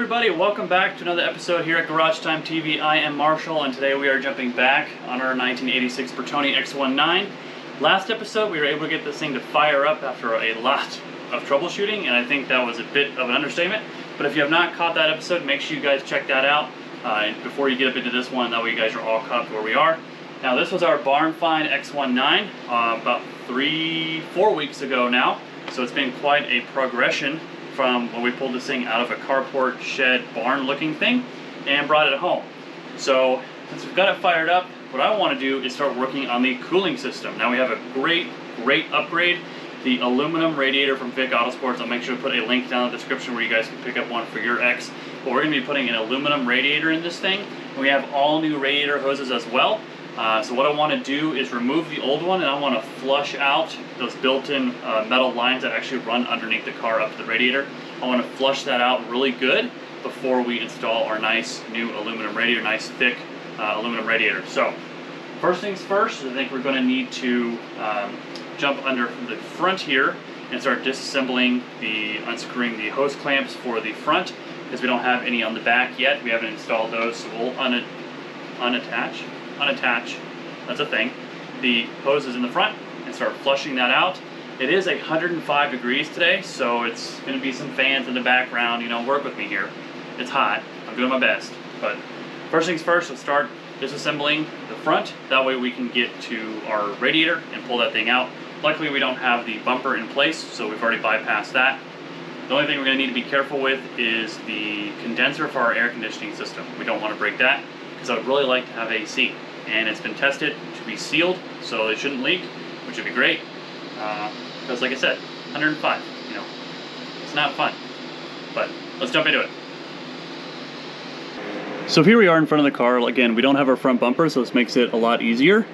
everybody, welcome back to another episode here at Garage Time TV. I am Marshall, and today we are jumping back on our 1986 Bertone X19. Last episode we were able to get this thing to fire up after a lot of troubleshooting, and I think that was a bit of an understatement. But if you have not caught that episode, make sure you guys check that out before you get up into this one. That way you guys are all caught to where we are. Now this was our barn find X19 about 3-4 weeks ago now, so it's been quite a progression from when we pulled this thing out of a carport shed barn looking thing and brought it home. So since we've got it fired up, what I want to do is start working on the cooling system. Now we have a great upgrade, the aluminum radiator from Vic Autosports. I'll make sure to put a link down in the description where you guys can pick up one for your X. But we're going to be putting an aluminum radiator in this thing. And we have all new radiator hoses as well. So what I want to do is remove the old one, and I want to flush out those built-in metal lines that actually run underneath the car up to the radiator. I want to flush that out really good before we install our nice new aluminum radiator, nice thick aluminum radiator. So first things first, I think we're going to need to jump under the front here and start disassembling unscrewing the hose clamps for the front, because we don't have any on the back yet. We haven't installed those, so we'll unattach, that's a thing, the hoses in the front and start flushing that out. It is 105 degrees today, so it's going to be some fans in the background. You know, work with me here. It's hot. I'm doing my best. But first things first, let's start disassembling the front. That way we can get to our radiator and pull that thing out. Luckily we don't have the bumper in place, so we've already bypassed that. The only thing we're going to need to be careful with is the condenser for our air conditioning system. We don't want to break that, because I would really like to have AC. And it's been tested to be sealed, so it shouldn't leak, which would be great. Because like I said, 105, you know, it's not fun. But let's jump into it. So here we are in front of the car. Again, we don't have our front bumper, so this makes it a lot easier.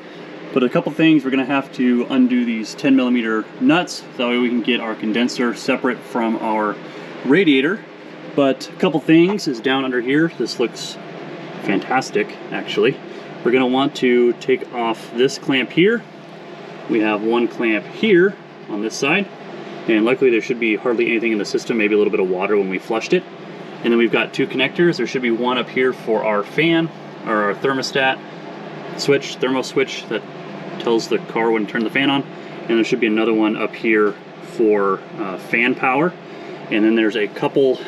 But a couple things, we're gonna have to undo these 10mm nuts, so that way we can get our condenser separate from our radiator. But a couple things is down under here. This looks fantastic, actually. We're going to want to take off this clamp here. We have one clamp here on this side, and luckily there should be hardly anything in the system, maybe a little bit of water when we flushed it. And then we've got two connectors. There should be one up here for our fan, or our thermostat switch, thermo switch that tells the car when to turn the fan on. And there should be another one up here for fan power. And then there's a couple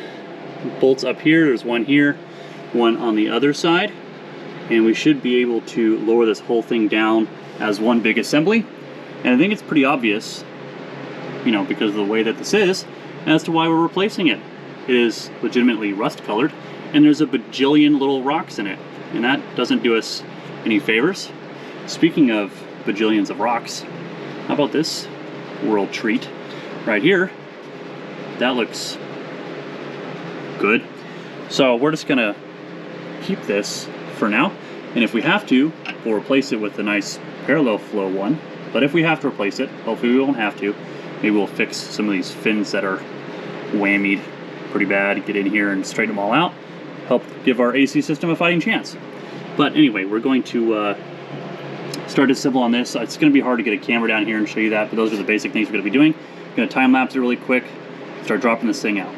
bolts up here. There's one here, one on the other side. And we should be able to lower this whole thing down as one big assembly. And I think it's pretty obvious, you know, because of the way that this is, as to why we're replacing it. It is legitimately rust colored, and there's a bajillion little rocks in it, and that doesn't do us any favors. Speaking of bajillions of rocks, how about this world treat right here? That looks good. So we're just gonna keep this for now, and if we have to, we'll replace it with a nice parallel flow one. But if we have to replace it, hopefully we won't have to. Maybe we'll fix some of these fins that are whammied pretty bad, get in here and straighten them all out, help give our AC system a fighting chance. But anyway, we're going to start to assemble on this. It's going to be hard to get a camera down here and show you that, but those are the basic things we're going to be doing. I'm going to time lapse it really quick, start dropping this thing out.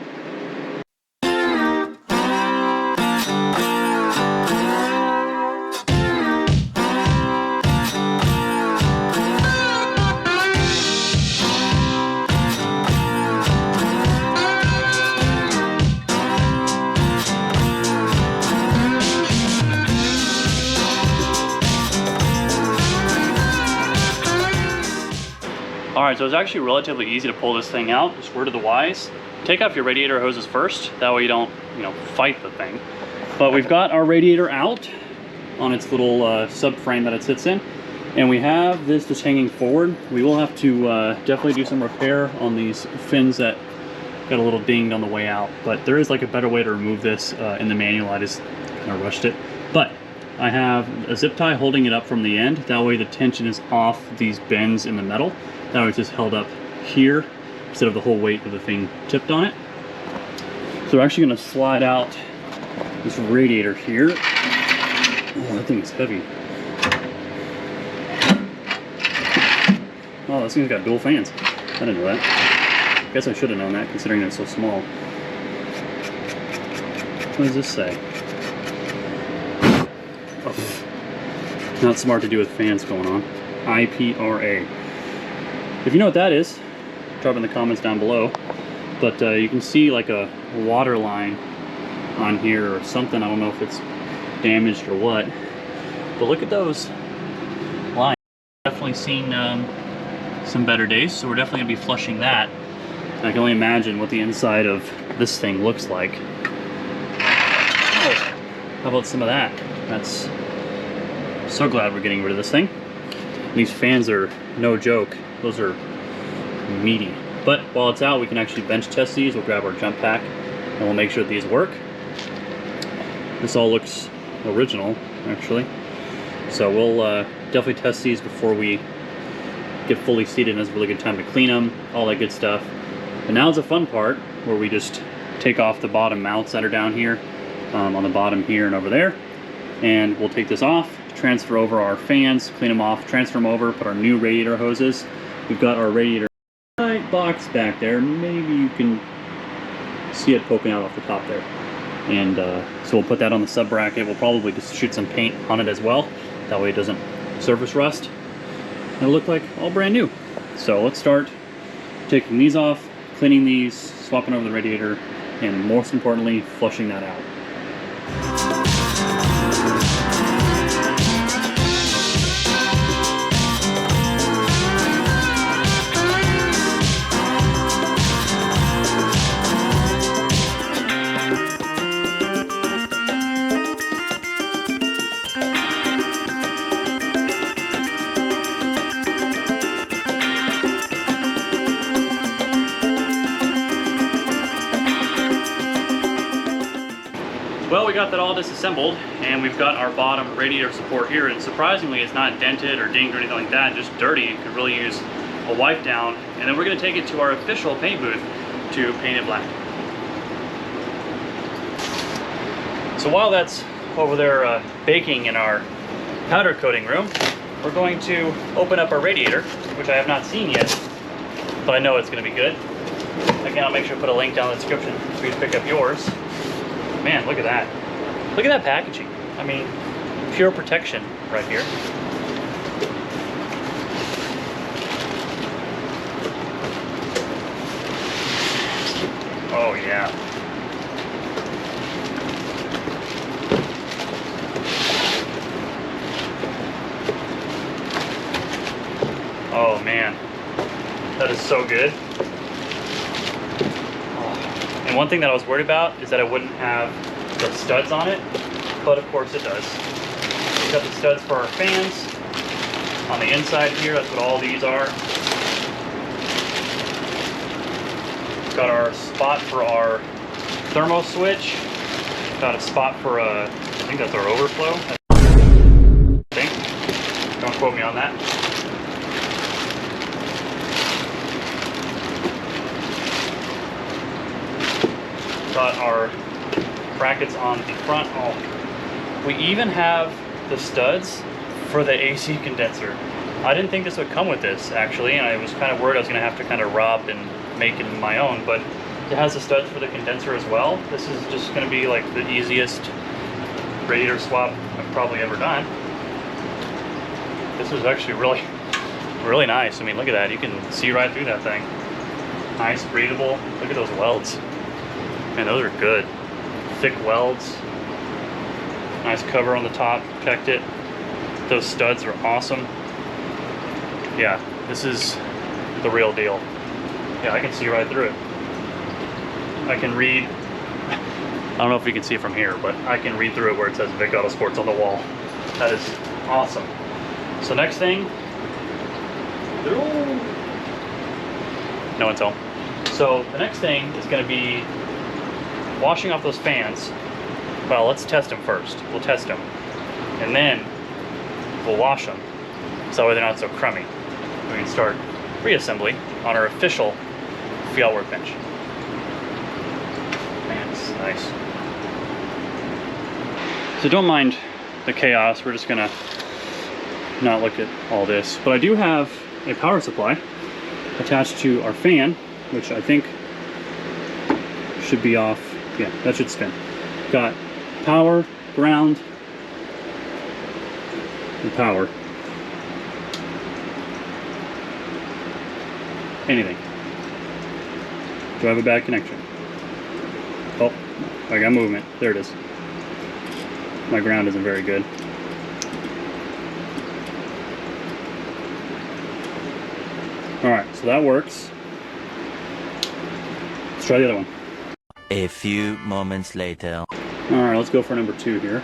Alright, so it's actually relatively easy to pull this thing out. Just word of the wise, take off your radiator hoses first, that way you don't, you know, fight the thing. But we've got our radiator out on its little subframe that it sits in, and we have this just hanging forward. We will have to definitely do some repair on these fins that got a little dinged on the way out, but there is like a better way to remove this in the manual. I just kind of rushed it. But I have a zip tie holding it up from the end, that way the tension is off these bends in the metal. That way it's just held up here instead of the whole weight of the thing tipped on it. So we're actually going to slide out this radiator here. Oh, that thing's heavy. Oh, this thing's got dual fans. I didn't know that. Guess I should have known that, considering it's so small. What does this say? Oh, not smart to do with fans going on. IPRA. If you know what that is, drop in the comments down below. But you can see like a water line on here or something. I don't know if it's damaged or what. But look at those lines. Definitely seen some better days, so we're definitely gonna be flushing that. I can only imagine what the inside of this thing looks like. Oh, how about some of that? That's so glad we're getting rid of this thing. These fans are no joke. Those are meaty. But while it's out, we can actually bench test these. We'll grab our jump pack and we'll make sure that these work. This all looks original, actually. So we'll definitely test these before we get fully seated, and it's a really good time to clean them, all that good stuff. But now is the fun part where we just take off the bottom mounts that are down here, on the bottom here and over there. And we'll take this off, transfer over our fans, clean them off, transfer them over, put our new radiator hoses. We've got our radiator box back there. Maybe you can see it poking out off the top there. And so we'll put that on the sub bracket. We'll probably just shoot some paint on it as well. That way it doesn't surface rust. It'll look like all brand new. So let's start taking these off, cleaning these, swapping over the radiator, and most importantly, flushing that out. Well, we got that all disassembled, and we've got our bottom radiator support here, and surprisingly it's not dented or dinged or anything like that, just dirty. You could really use a wipe down, and then we're going to take it to our official paint booth to paint it black. So while that's over there baking in our powder coating room, we're going to open up our radiator, which I have not seen yet, but I know it's going to be good. Again, I'll make sure to put a link down in the description so you can pick up yours. Man, look at that. Look at that packaging. I mean, pure protection right here. Oh, yeah. Oh, man. That is so good. And one thing that I was worried about is that it wouldn't have the studs on it, but of course it does. We've got the studs for our fans on the inside here. That's what all these are. We've got our spot for our thermo switch. Got a spot for I think that's our overflow. I think. Don't quote me on that. Got our brackets on the front. Oh, we even have the studs for the AC condenser. I didn't think this would come with this actually, and I was kind of worried I was going to have to kind of rob and make it my own, but it has the studs for the condenser as well. This is just going to be like the easiest radiator swap I've probably ever done. This is actually really nice. I mean, look at that. You can see right through that thing. Nice, breathable. Look at those welds. Man, those are good. Thick welds. Nice cover on the top, protect it. Those studs are awesome. Yeah, this is the real deal. Yeah, I can see right through it. I can read, I don't know if you can see it from here, but I can read through it where it says Vic Autosports on the wall. That is awesome. So next thing, no one's home. So the next thing is going to be washing off those fans. Well, let's test them first. We'll test them, and then we'll wash them, so that way they're not so crummy. We can start reassembly on our official Fiat workbench. Man, this is nice. So don't mind the chaos. We're just gonna not look at all this, but I do have a power supply attached to our fan, which I think should be off. Yeah, that should spin. Got power, ground, and power. Anything. Do I have a bad connection? Oh, I got movement. There it is. My ground isn't very good. Alright, so that works. Let's try the other one. A few moments later. Alright, let's go for number 2 here.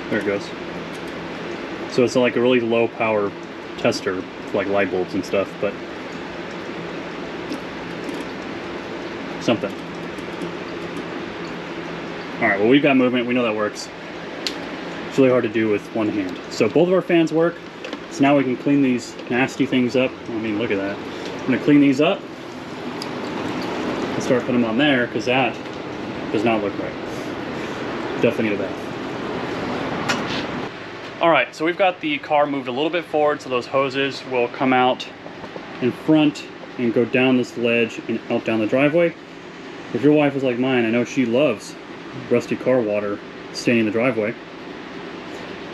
There it goes. So it's like a really low power tester for like light bulbs and stuff, but something. Alright, well, we've got movement, we know that works. It's really hard to do with one hand. So both of our fans work. So now we can clean these nasty things up. I mean, look at that. I'm gonna clean these up and start putting them on there, because that does not look right. Definitely need a bath. Alright, so we've got the car moved a little bit forward, so those hoses will come out in front and go down this ledge and out down the driveway. If your wife is like mine, I know she loves rusty car water staining the driveway.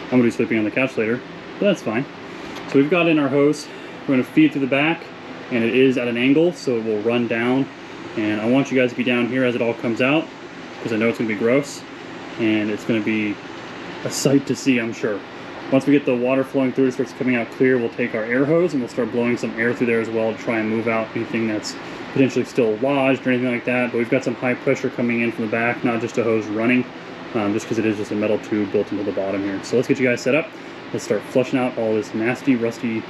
I'm gonna be sleeping on the couch later, but that's fine. So we've got in our hose. We're gonna feed through the back, and it is at an angle, so it will run down. And I want you guys to be down here as it all comes out, because I know it's gonna be gross, and it's gonna be a sight to see, I'm sure. Once we get the water flowing through, it starts coming out clear, we'll take our air hose and we'll start blowing some air through there as well to try and move out anything that's potentially still lodged or anything like that. But we've got some high pressure coming in from the back, not just a hose running, just because it is just a metal tube built into the bottom here. So let's get you guys set up. Let's start flushing out all this nasty, rusty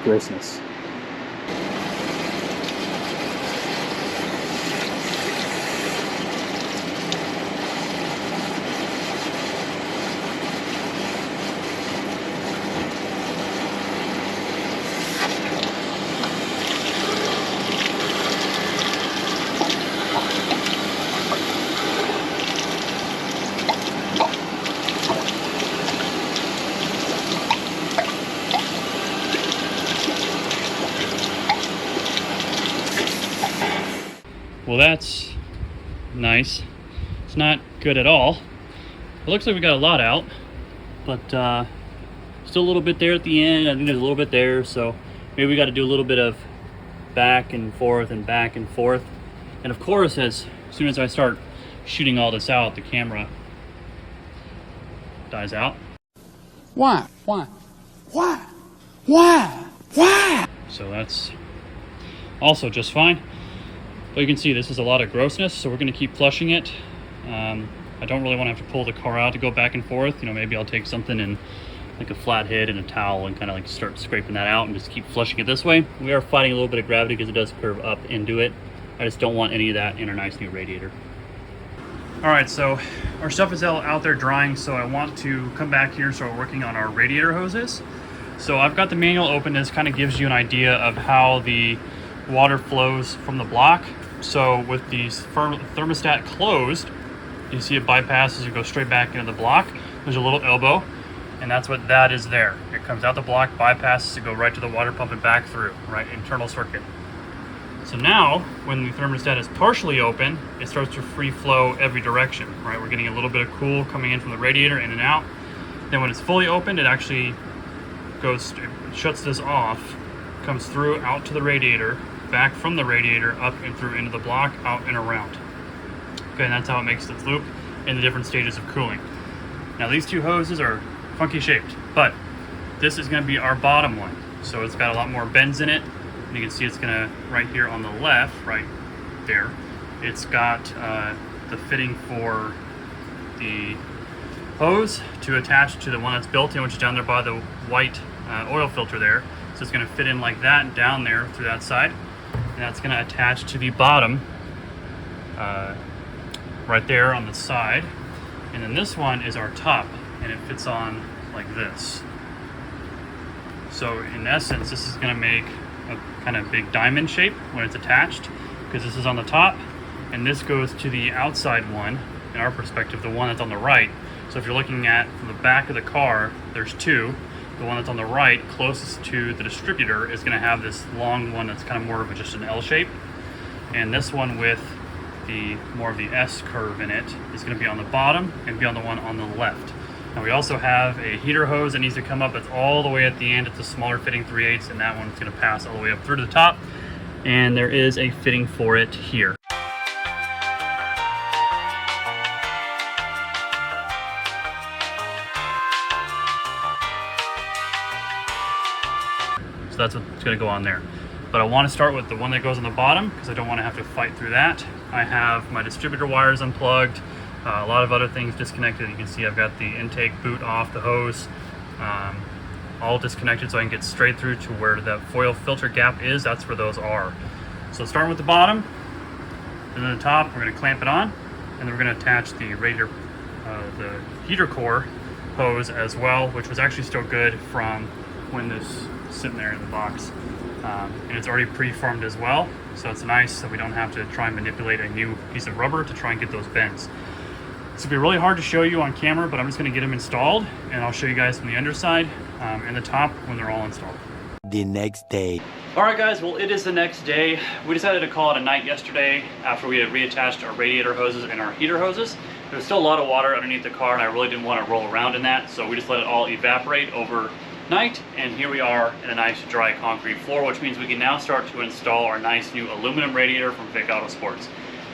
grossness. Well, that's nice. It's not good at all. It looks like we got a lot out, but still a little bit there at the end. I think there's a little bit there, so maybe we got to do a little bit of back and forth and back and forth. And of course, as soon as I start shooting all this out, the camera dies out. Why? Why? Why? Why? Why? So that's also just fine. But you can see this is a lot of grossness, so we're going to keep flushing it. I don't really want to have to pull the car out to go back and forth. You know, maybe I'll take something and like a flathead and a towel and kind of like start scraping that out and just keep flushing it this way. We are fighting a little bit of gravity because it does curve up into it. I just don't want any of that in our nice new radiator. All right, so our stuff is out there drying, so I want to come back here and start working on our radiator hoses. So I've got the manual open. This kind of gives you an idea of how the water flows from the block. So with the thermostat closed, you see it bypasses, you go straight back into the block. There's a little elbow, and that's what that is there. It comes out the block, bypasses to go right to the water pump and back through, right, internal circuit. So now, when the thermostat is partially open, it starts to free flow every direction, right? We're getting a little bit of cool coming in from the radiator, in and out. Then when it's fully opened, it actually shuts this off, comes through out to the radiator, back from the radiator, up and through into the block, out and around. Okay, and that's how it makes its loop in the different stages of cooling. Now these two hoses are funky shaped, but this is gonna be our bottom one. So it's got a lot more bends in it. And you can see it's gonna, right here on the left, right there, it's got the fitting for the hose to attach to the one that's built in, which is down there by the white oil filter there. So it's gonna fit in like that down there through that side. And that's gonna attach to the bottom right there on the side. And then this one is our top, and it fits on like this. So in essence, this is gonna make a kind of big diamond shape when it's attached, because this is on the top, and this goes to the outside one, in our perspective, the one that's on the right. So if you're looking at from the back of the car, there's two. the one that's on the right, closest to the distributor, is going to have this long one that's kind of more of just an L shape. And this one with the more of the S curve in it is going to be on the bottom and be on the one on the left. Now we also have a heater hose that needs to come up. It's all the way at the end. It's a smaller fitting 3/8, and that one's going to pass all the way up through to the top. And there is a fitting for it here. So that's what's going to go on there. But I want to start with the one that goes on the bottom because I don't want to have to fight through that. I have my distributor wires unplugged, a lot of other things disconnected. You can see I've got the intake boot off the hose, all disconnected so I can get straight through to where the foil filter gap is. That's where those are. So starting with the bottom, and then the top, we're going to clamp it on, and then we're going to attach the radiator, the heater core hose as well, which was actually still good from when this was sitting there in the box. And it's already pre-formed as well, so it's nice that we don't have to try and manipulate a new piece of rubber to try and get those bends. It's gonna be really hard to show you on camera, but I'm just gonna get them installed, and I'll show you guys from the underside and the top when they're all installed. The next day. All right guys, well it is the next day. We decided to call it a night yesterday after we had reattached our radiator hoses and our heater hoses. There was still a lot of water underneath the car, and I really didn't want to roll around in that, so we just let it all evaporate overnight, and here we are in a nice dry concrete floor, which means we can now start to install our nice new aluminum radiator from Vic Autosports.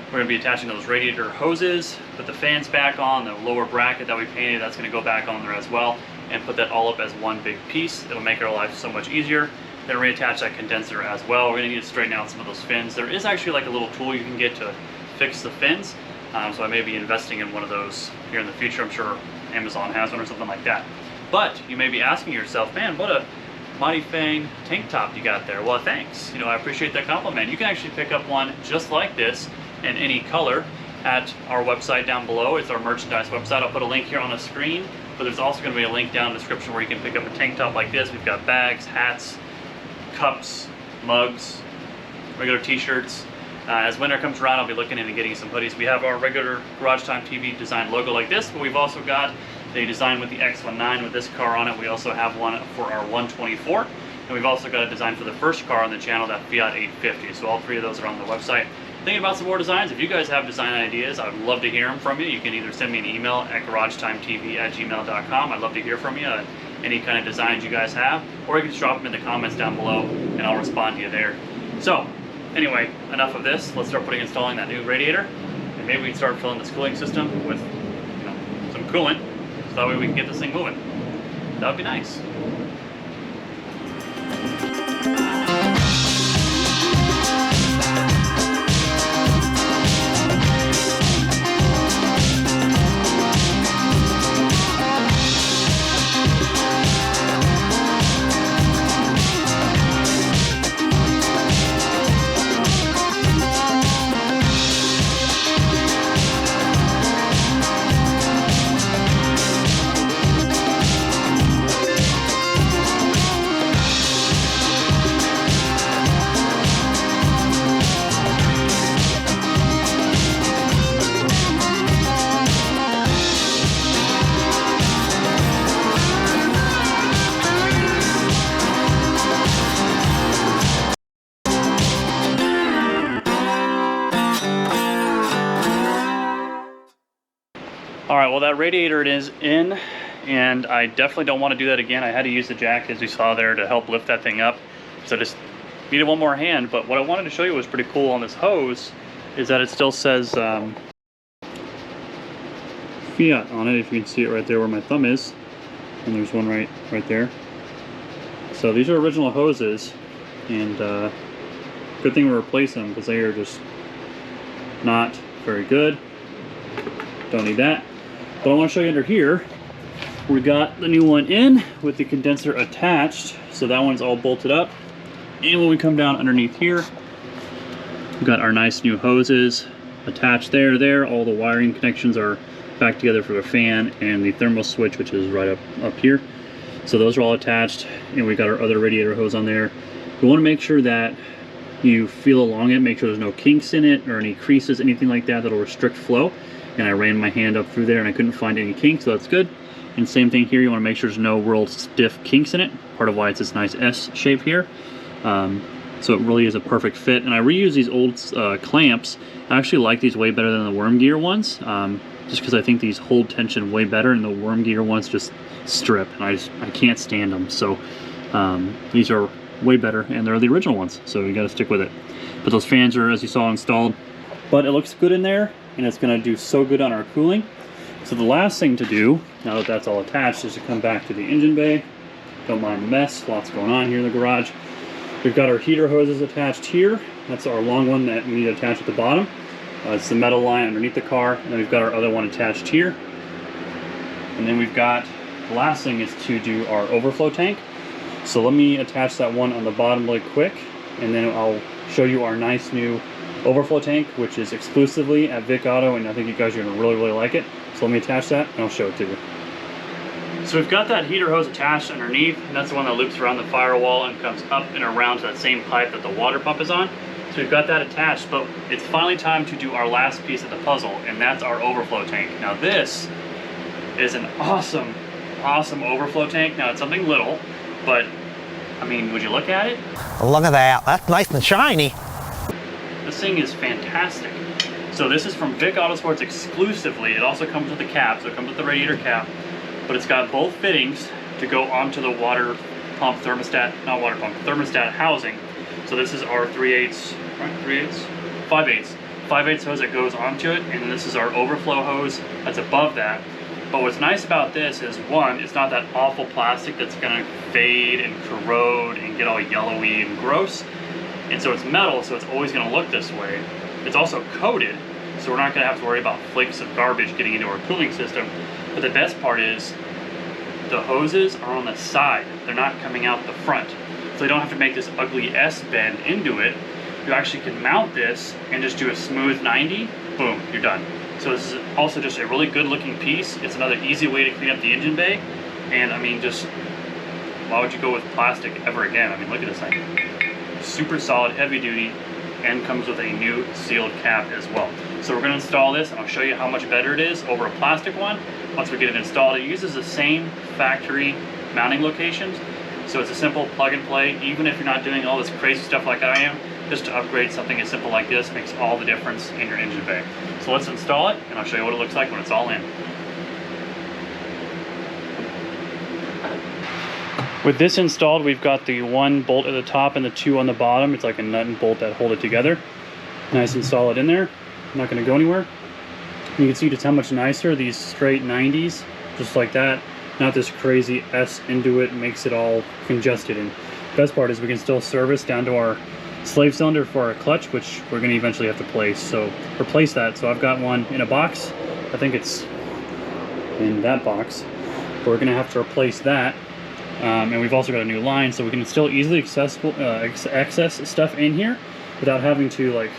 We're going to be attaching those radiator hoses, put the fans back on, the lower bracket that we painted, that's going to go back on there as well, and put that all up as one big piece. It'll make our life so much easier. Then reattach that condenser as well. We're going to need to straighten out some of those fins. There is actually like a little tool you can get to fix the fins, so I may be investing in one of those here in the future. I'm sure Amazon has one or something like that. But you may be asking yourself, man, what a Mighty Fang tank top you got there. Well, thanks. You know, I appreciate that compliment. You can actually pick up one just like this in any color at our website down below. It's our merchandise website. I'll put a link here on the screen, but there's also going to be a link down in the description where you can pick up a tank top like this. We've got bags, hats, cups, mugs, regular t-shirts. As winter comes around, I'll be looking into getting some hoodies. We have our regular Garage Time TV design logo like this, but we've also got the design with the X19 with this car on it. We also have one for our 124, and we've also got a design for the first car on the channel, that Fiat 850. So all three of those are on the website. Thinking about some more designs. If you guys have design ideas, I'd love to hear them from you. You can either send me an email at garagetimetv@gmail.com. I'd love to hear from you, any kind of designs you guys have, or you can just drop them in the comments down below and I'll respond to you there. So anyway, enough of this. Let's start installing that new radiator, and maybe we can start filling this cooling system with some coolant, so that way we can get this thing moving. That would be nice. All right, well that radiator is in, and I definitely don't want to do that again. I had to use the jack, as you saw there, to help lift that thing up. So I just needed one more hand. But what I wanted to show you was pretty cool on this hose is that it still says Fiat on it, if you can see it right there where my thumb is. And there's one right there. So these are original hoses, and good thing we replaced them because they are just not very good. Don't need that. But I want to show you under here, we got the new one in with the condenser attached. So that one's all bolted up. And when we come down underneath here, we've got our nice new hoses attached there. All the wiring connections are back together for the fan and the thermal switch, which is right up here. So those are all attached, and we got our other radiator hose on there. We want to make sure that you feel along it, make sure there's no kinks in it or any creases, anything like that that'll restrict flow. And I ran my hand up through there and I couldn't find any kinks, so that's good. And same thing here, you want to make sure there's no real stiff kinks in it. Part of why it's this nice S shape here. So it really is a perfect fit. And I reuse these old clamps. I actually like these way better than the worm gear ones, just because I think these hold tension way better, and the worm gear ones just strip, and I can't stand them. So these are way better, and they're the original ones, so you got to stick with it. But those fans are, as you saw, installed. But it looks good in there, and it's going to do so good on our cooling. So the last thing to do, now that that's all attached, is to come back to the engine bay. Don't mind the mess, lots going on here in the garage. We've got our heater hoses attached here. That's our long one that we need to attach at the bottom. It's the metal line underneath the car, and then we've got our other one attached here. And then we've got, the last thing is to do our overflow tank. So let me attach that one on the bottom really quick, and then I'll show you our nice new overflow tank, which is exclusively at Vic Auto, and I think you guys are gonna really, really like it. So let me attach that, and I'll show it to you. So we've got that heater hose attached underneath, and that's the one that loops around the firewall and comes up and around to that same pipe that the water pump is on. So we've got that attached, but it's finally time to do our last piece of the puzzle, and that's our overflow tank. Now this is an awesome, awesome overflow tank. Now it's something little, but I mean, would you look at it? Look at that, that's nice and shiny. This thing is fantastic. So this is from Vic Autosports exclusively. It also comes with the cap, so it comes with the radiator cap, but it's got both fittings to go onto the water pump thermostat, not water pump, thermostat housing. So this is our 3/8, right, 3/8? 5/8. 5/8 hose that goes onto it, and then this is our overflow hose that's above that. But what's nice about this is, one, it's not that awful plastic that's gonna fade and corrode and get all yellowy and gross. And so it's metal, so it's always gonna look this way. It's also coated, so we're not gonna have to worry about flakes of garbage getting into our cooling system. But the best part is, the hoses are on the side. They're not coming out the front. So you don't have to make this ugly S bend into it. You actually can mount this and just do a smooth 90, boom, you're done. So this is also just a really good looking piece. It's another easy way to clean up the engine bay. And I mean, just, why would you go with plastic ever again? I mean, look at this thing. Super solid, heavy duty, and comes with a new sealed cap as well. So we're gonna install this, and I'll show you how much better it is over a plastic one. Once we get it installed, it uses the same factory mounting locations. So it's a simple plug and play. Even if you're not doing all this crazy stuff like I am, just to upgrade something as simple like this makes all the difference in your engine bay. So let's install it, and I'll show you what it looks like when it's all in. With this installed, we've got the one bolt at the top and the two on the bottom. It's like a nut and bolt that hold it together. Nice and solid in there. Not gonna go anywhere. You can see just how much nicer these straight 90s, just like that. Not this crazy S into it, makes it all congested. And best part is we can still service down to our slave cylinder for our clutch, which we're gonna eventually have to place. So replace that. So I've got one in a box. I think it's in that box. But we're gonna have to replace that. And we've also got a new line, so we can still easily access stuff in here without having to like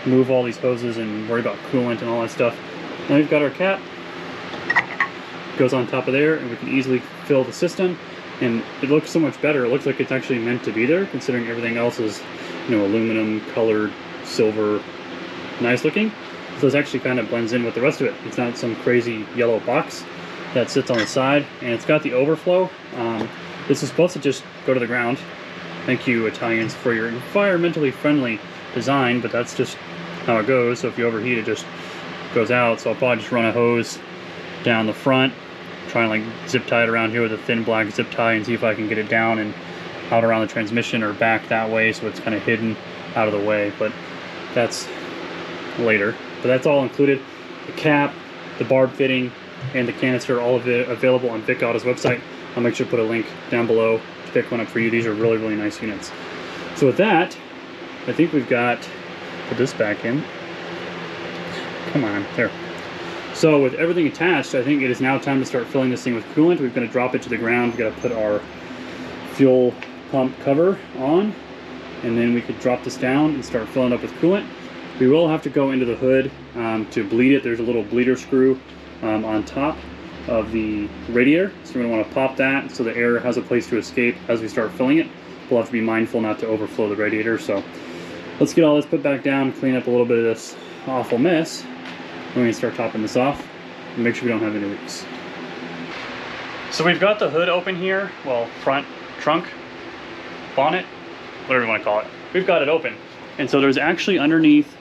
move all these hoses and worry about coolant and all that stuff. Now we've got our cap, goes on top of there, and we can easily fill the system, and it looks so much better. It looks like it's actually meant to be there, considering everything else is, you know, aluminum colored, silver, nice looking. So this actually kind of blends in with the rest of it. It's not some crazy yellow box that sits on the side, and it's got the overflow. This is supposed to just go to the ground. Thank you, Italians, for your environmentally friendly design, but that's just how it goes. So if you overheat, it just goes out. So I'll probably just run a hose down the front, try and like zip tie it around here with a thin black zip tie and see if I can get it down and out around the transmission or back that way, so it's kind of hidden out of the way. But that's later. But that's all included. The cap, the barb fitting, and the canister, all of it available on Vic Auto's website. I'll make sure to put a link down below to pick one up for you. These are really, really nice units. So with that, I think we've got, put this back in. Come on, there. So with everything attached, I think it is now time to start filling this thing with coolant. We're going to drop it to the ground. We've got to put our fuel pump cover on, and then we could drop this down and start filling up with coolant. We will have to go into the hood to bleed it. There's a little bleeder screw on top of the radiator, so we're going to want to pop that so the air has a place to escape as we start filling it. We'll have to be mindful not to overflow the radiator. So let's get all this put back down, clean up a little bit of this awful mess. We're going to start topping this off and make sure we don't have any leaks. So we've got the hood open here, well, front trunk, bonnet, whatever you want to call it. We've got it open. And so there's actually underneath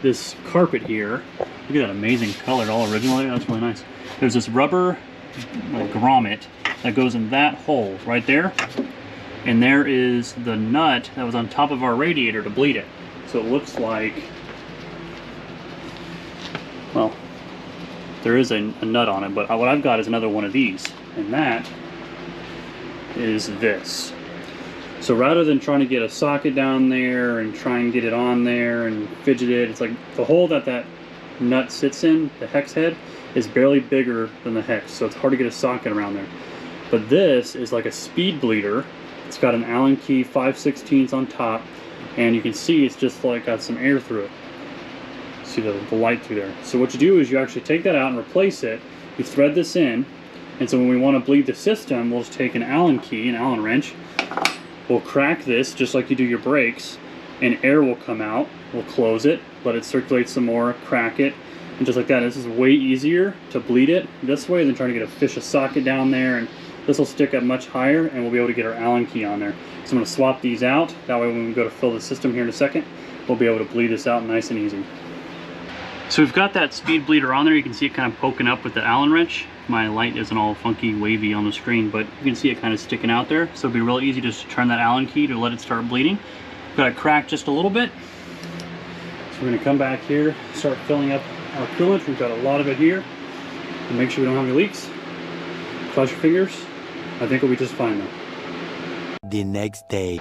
this carpet here, look at that amazing color, all original, that's really nice. There's this rubber grommet that goes in that hole right there. And there is the nut that was on top of our radiator to bleed it. So it looks like, well, there is a nut on it, but what I've got is another one of these. And that is this. So rather than trying to get a socket down there and try and get it on there and fidget it, it's like the hole that that nut sits in, the hex head, is barely bigger than the hex. So it's hard to get a socket around there. But this is like a speed bleeder. It's got an Allen key 5/16 on top, and you can see it's just like got some air through it. See the light through there. So what you do is you actually take that out and replace it. You thread this in, and so when we want to bleed the system, we'll just take an Allen key, an Allen wrench. We'll crack this just like you do your brakes, and air will come out. We'll close it, let it circulate some more, crack it, and just like that. This is way easier to bleed it this way than trying to fish a socket down there, and this will stick up much higher, and we'll be able to get our Allen key on there. So I'm going to swap these out. That way when we go to fill the system here in a second, we'll be able to bleed this out nice and easy. So we've got that speed bleeder on there. You can see it kind of poking up with the Allen wrench. My light isn't all funky wavy on the screen, but you can see it kind of sticking out there. So it'll be real easy just to turn that Allen key to let it start bleeding. We've got it cracked just a little bit. So we're going to come back here, start filling up our coolant. We've got a lot of it here. And make sure we don't have any leaks. Cross your fingers. I think we'll be just fine though. The next day.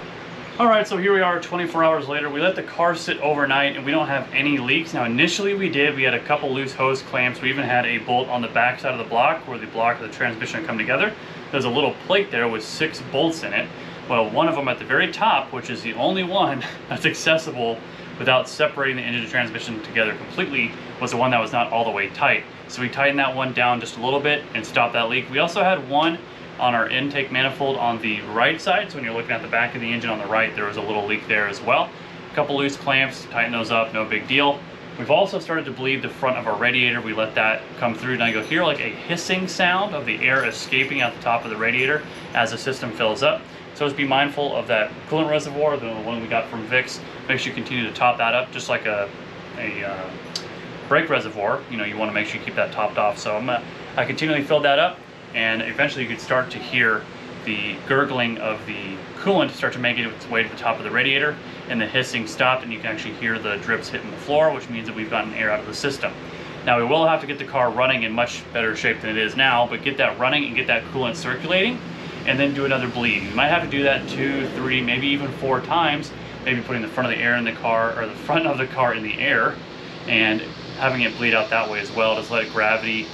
Alright, so here we are 24 hours later. We let the car sit overnight and we don't have any leaks. Now initially we did. We had a couple loose hose clamps. We even had a bolt on the back side of the block where the block and the transmission come together. There's a little plate there with 6 bolts in it. Well, one of them at the very top, which is the only one that's accessible without separating the engine and transmission together completely, was the one that was not all the way tight. So we tightened that one down just a little bit and stopped that leak. We also had one on our intake manifold on the right side. So when you're looking at the back of the engine on the right, there was a little leak there as well. A couple loose clamps, tighten those up, no big deal. We've also started to bleed the front of our radiator. We let that come through. Now you'll hear like a hissing sound of the air escaping out the top of the radiator as the system fills up. So just be mindful of that coolant reservoir, the one we got from Vicks. Make sure you continue to top that up, just like a brake reservoir. You know, you want to make sure you keep that topped off. So I continually filled that up, and eventually you could start to hear the gurgling of the coolant start to make its way to the top of the radiator, and the hissing stopped, and you can actually hear the drips hitting the floor, which means that we've gotten air out of the system. Now we will have to get the car running in much better shape than it is now, but get that running and get that coolant circulating, and then do another bleed. You might have to do that 2, 3, maybe even 4 times, maybe putting the front of the air in the car, or the front of the car in the air, and having it bleed out that way as well. Just let gravity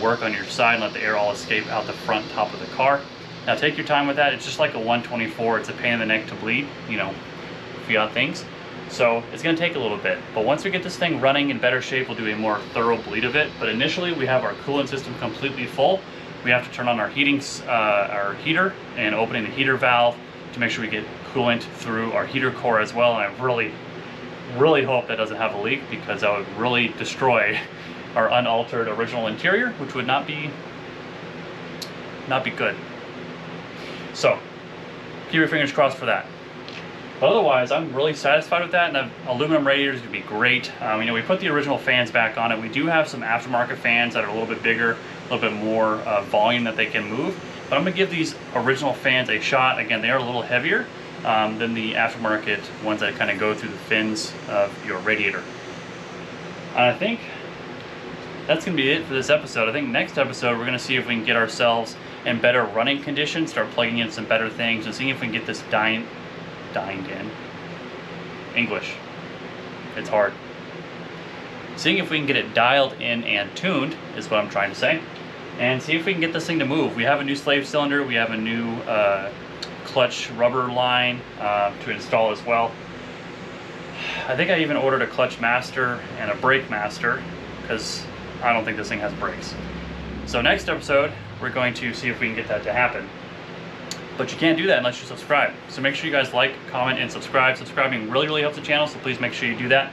work on your side and let the air all escape out the front top of the car. Now take your time with that. It's just like a 124. It's a pain in the neck to bleed, you know, Fiat things. So it's going to take a little bit. But once we get this thing running in better shape, we'll do a more thorough bleed of it. But initially we have our coolant system completely full. We have to turn on our our heater and opening the heater valve to make sure we get coolant through our heater core as well. And I really hope that doesn't have a leak, because that would really destroy our unaltered original interior, which would not be good. So keep your fingers crossed for that. But otherwise, I'm really satisfied with that, and the aluminum radiator is going to be great. You know, we put the original fans back on it. We do have some aftermarket fans that are a little bit bigger, a little bit more volume that they can move. But I'm going to give these original fans a shot. Again, they are a little heavier than the aftermarket ones that kind of go through the fins of your radiator. And I think that's going to be it for this episode. I think next episode we're going to see if we can get ourselves in better running conditions, start plugging in some better things, and seeing if we can get this dined in. English. It's hard. Seeing if we can get it dialed in and tuned is what I'm trying to say. And see if we can get this thing to move. We have a new slave cylinder. We have a new clutch rubber line to install as well. I think I even ordered a clutch master and a brake master, because I don't think this thing has brakes. So next episode, we're going to see if we can get that to happen. But you can't do that unless you subscribe. So make sure you guys like, comment, and subscribe. Subscribing really helps the channel, so please make sure you do that.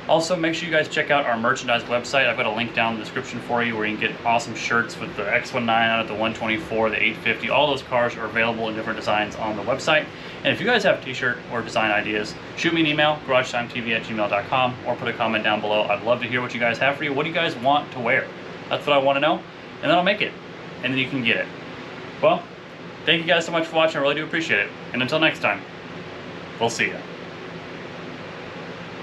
Also, make sure you guys check out our merchandise website. I've got a link down in the description for you where you can get awesome shirts with the X19 on it, the 124, the 850. All those cars are available in different designs on the website. And if you guys have t-shirt or design ideas, shoot me an email, garagetimetv@gmail.com, or put a comment down below. I'd love to hear what you guys have for you. What do you guys want to wear? That's what I want to know, and then I'll make it, and then you can get it. Well, thank you guys so much for watching. I really do appreciate it. And until next time, we'll see ya.